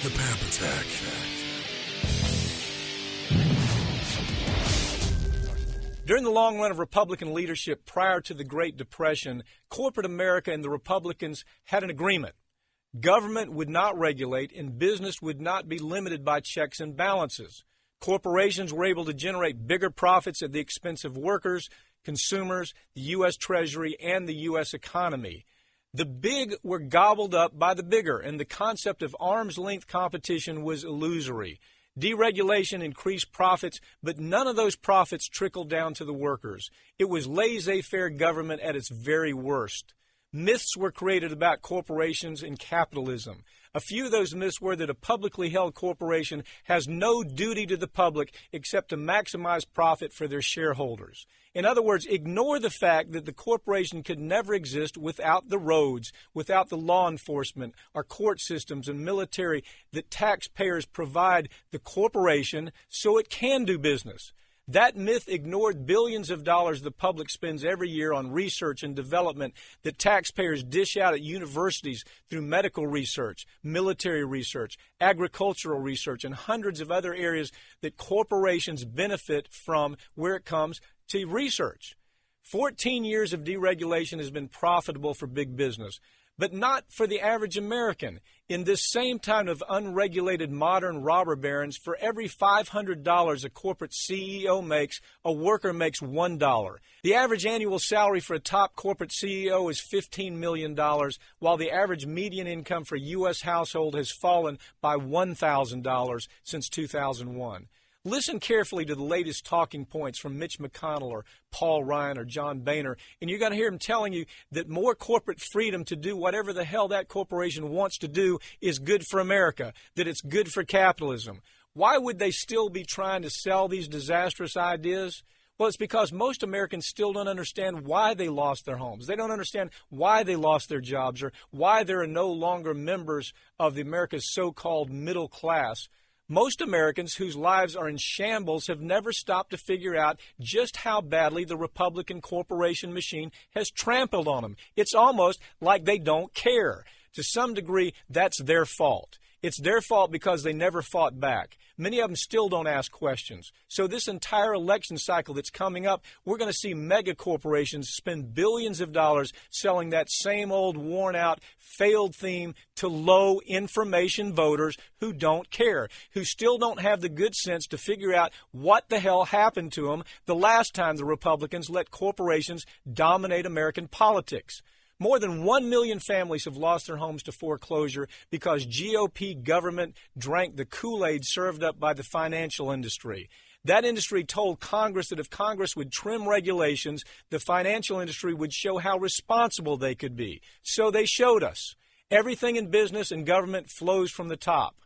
The Pap Attack. During the long run of Republican leadership prior to the Great Depression, corporate America and the Republicans had an agreement. Government would not regulate and business would not be limited by checks and balances. Corporations were able to generate bigger profits at the expense of workers, consumers, the U.S. Treasury, and the U.S. economy. The big were gobbled up by the bigger, and the concept of arm's-length competition was illusory. Deregulation increased profits, but none of those profits trickled down to the workers. It was laissez-faire government at its very worst. Myths were created about corporations and capitalism. A few of those myths were that a publicly held corporation has no duty to the public except to maximize profit for their shareholders. In other words, ignore the fact that the corporation could never exist without the roads, without the law enforcement, our court systems, and military that taxpayers provide the corporation so it can do business. That myth ignored billions of dollars the public spends every year on research and development that taxpayers dish out at universities through medical research, military research, agricultural research, and hundreds of other areas that corporations benefit from where it comes to research. 14 years of deregulation has been profitable for big business, but not for the average American. In this same time of unregulated modern robber barons, for every $500 a corporate CEO makes, a worker makes $1. The average annual salary for a top corporate CEO is $15 million, while the average median income for a U.S. household has fallen by $1,000 since 2001. Listen carefully to the latest talking points from Mitch McConnell or Paul Ryan or John Boehner, and you're going to hear them telling you that more corporate freedom to do whatever the hell that corporation wants to do is good for America, that it's good for capitalism. Why would they still be trying to sell these disastrous ideas? Well, it's because most Americans still don't understand why they lost their homes. They don't understand why they lost their jobs or why they are no longer members of America's so-called middle class. Most Americans whose lives are in shambles have never stopped to figure out just how badly the Republican corporation machine has trampled on them. It's almost like they don't care. To some degree, that's their fault. It's their fault because they never fought back. Many of them still don't ask questions. So this entire election cycle that's coming up, we're going to see mega corporations spend billions of dollars selling that same old worn-out, failed theme to low information voters who don't care, who still don't have the good sense to figure out what the hell happened to them the last time the Republicans let corporations dominate American politics. More than 1 million families have lost their homes to foreclosure because GOP government drank the Kool-Aid served up by the financial industry. That industry told Congress that if Congress would trim regulations, the financial industry would show how responsible they could be. So they showed us. Everything in business and government flows from the top.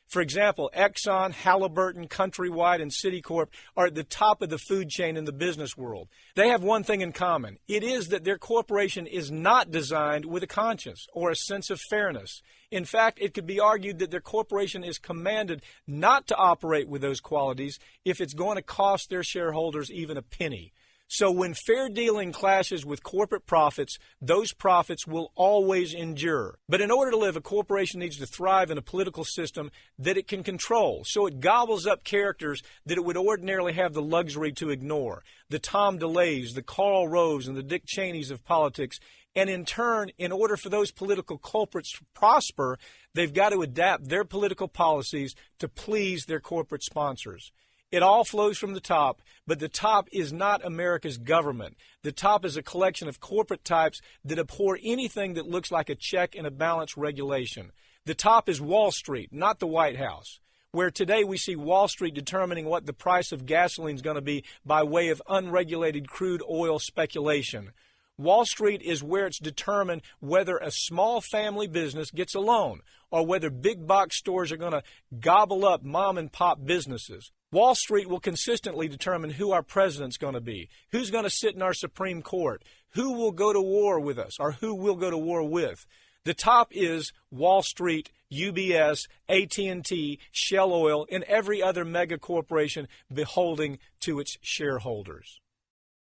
For example, Exxon, Halliburton, Countrywide, and Citicorp are at the top of the food chain in the business world. They have one thing in common. It is that their corporation is not designed with a conscience or a sense of fairness. In fact, it could be argued that their corporation is commanded not to operate with those qualities if it's going to cost their shareholders even a penny. So when fair dealing clashes with corporate profits, those profits will always endure. But in order to live, a corporation needs to thrive in a political system that it can control, so it gobbles up characters that it would ordinarily have the luxury to ignore. The Tom DeLays, the Karl Roves, and the Dick Cheneys of politics. And in turn, in order for those political culprits to prosper, they've got to adapt their political policies to please their corporate sponsors. It all flows from the top, but the top is not America's government. The top is a collection of corporate types that abhor anything that looks like a check and a balance regulation. The top is Wall Street, not the White House, where today we see Wall Street determining what the price of gasoline is going to be by way of unregulated crude oil speculation. Wall Street is where it's determined whether a small family business gets a loan or whether big box stores are going to gobble up mom and pop businesses. Wall Street will consistently determine who our president's going to be, who's going to sit in our Supreme Court, who will go to war with us, or who we'll go to war with. The top is Wall Street, UBS, AT&T, Shell Oil, and every other mega corporation beholding to its shareholders.